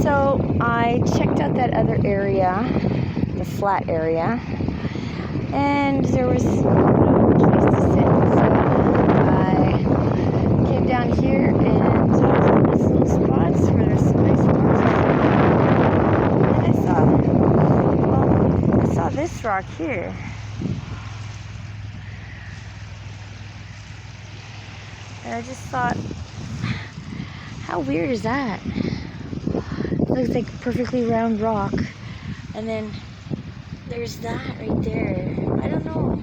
So I checked out that other area, the flat area, and there was no place to sit. So I came down here and found these little spots where there's some nice rocks. And I saw this rock here. And I just thought, how weird is that? It looks like a perfectly round rock. And then there's that right there. I don't know.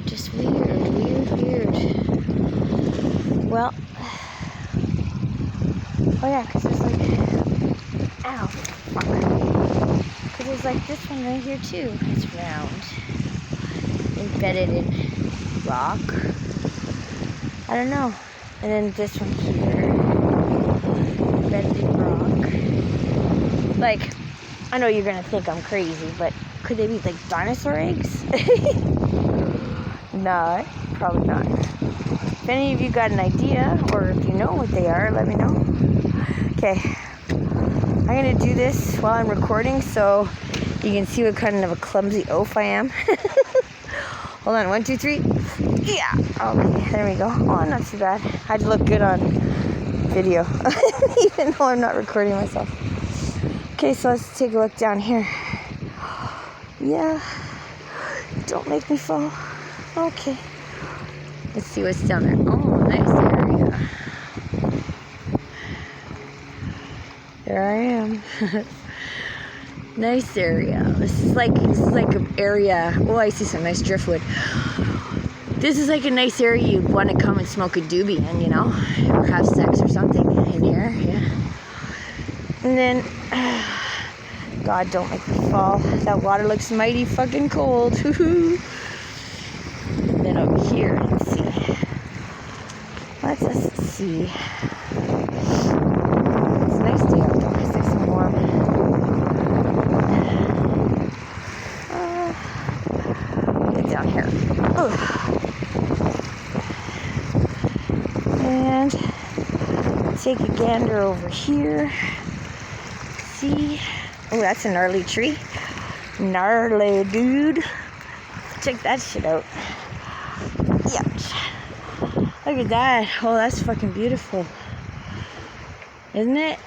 Just weird. Well, oh yeah, because there's like, ow, fuck. Because there's like this one right here too. It's round. Embedded in rock. I don't know. And then this one here. Embedded in rock. Like, I know you're gonna think I'm crazy, but could they be like dinosaur eggs? No, probably not. If any of you got an idea, or if you know what they are, let me know. Okay, I'm gonna do this while I'm recording so you can see what kind of a clumsy oaf I am. Hold on, 1, 2, 3. Yeah, okay, there we go. Oh, not too bad. I had to look good on video, even though I'm not recording myself. Okay, so let's take a look down here. Yeah, don't make me fall. Okay, let's see what's down there. Oh, nice area. There I am. Nice area. This is like an area. Oh, I see some nice driftwood. This is like a nice area you'd want to come and smoke a doobie in, you know, or have sex or something in here. Yeah. And then, God, don't make me fall. That water looks mighty fucking cold. And then over here, let's see. Let's just see. It's a nice day out though. It's nice and warm. Get down here. Ugh. And take a gander over here. See? Oh, that's a gnarly tree. Gnarly, dude. Check that shit out. Yeah. Look at that. Oh, that's fucking beautiful. Isn't it?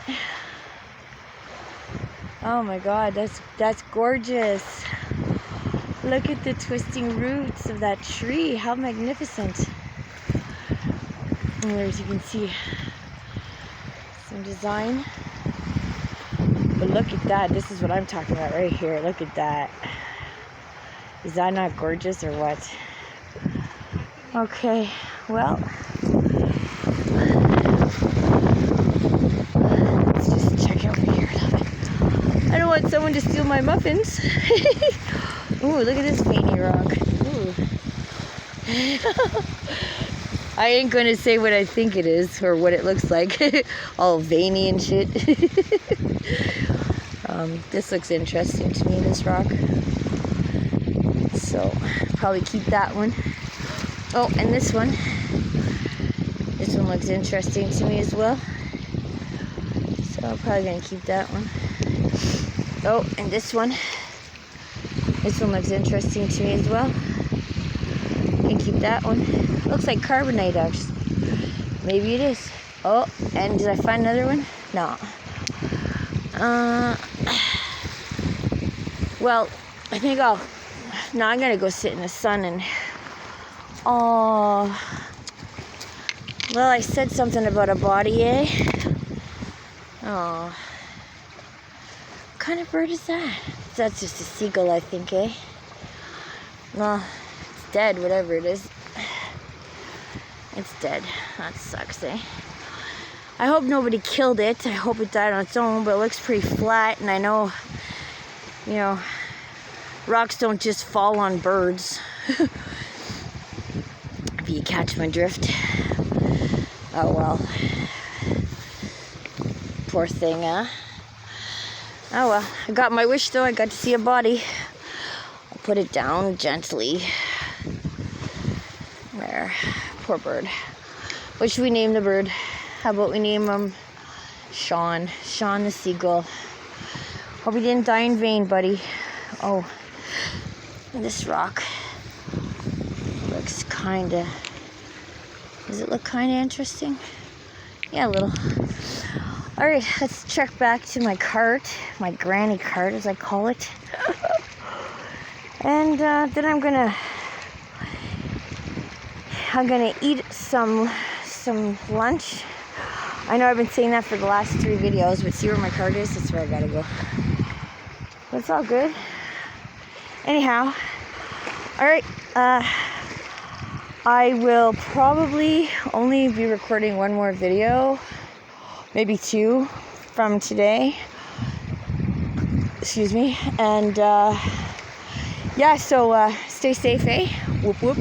Oh my God, that's gorgeous. Look at the twisting roots of that tree. How magnificent. And as you can see, some design. But look at that. This is what I'm talking about right here. Look at that. Is that not gorgeous or what? Okay, well, let's just check over here a little bit. I don't want someone to steal my muffins. Ooh, look at this veiny rock. Ooh. I ain't gonna say what I think it is or what it looks like. All veiny and shit. This looks interesting to me, this rock. So, probably keep that one. Oh, and this one. This one looks interesting to me as well. So, I'm probably gonna keep that one. Oh, and this one. This one looks interesting to me as well. Can keep that one. Looks like carbonate, actually. Maybe it is. Oh, and did I find another one? No. Well, I think I'm gonna go sit in the sun and, well, I said something about a body, eh? Oh, what kind of bird is that? That's just a seagull, I think, eh? Well, it's dead, whatever it is. It's dead. That sucks, eh? I hope nobody killed it. I hope it died on its own, but it looks pretty flat, and I know, you know, rocks don't just fall on birds. If you catch my drift. Oh, well. Poor thing, huh? Oh, well. I got my wish, though. I got to see a body. I'll put it down gently. There. Poor bird. What should we name the bird? How about we name him Sean? Sean the seagull. Hope he didn't die in vain, buddy. Oh, this rock looks kinda... Does it look kinda interesting? Yeah, a little. Alright, let's check back to my cart. My granny cart, as I call it. And then I'm gonna eat some lunch. I know I've been saying that for the last 3 videos, but see where my cart is? That's where I gotta go. But it's all good. Anyhow, alright, I will probably only be recording 1 more video, maybe 2 from today. Excuse me. And yeah, so stay safe, eh? Whoop whoop.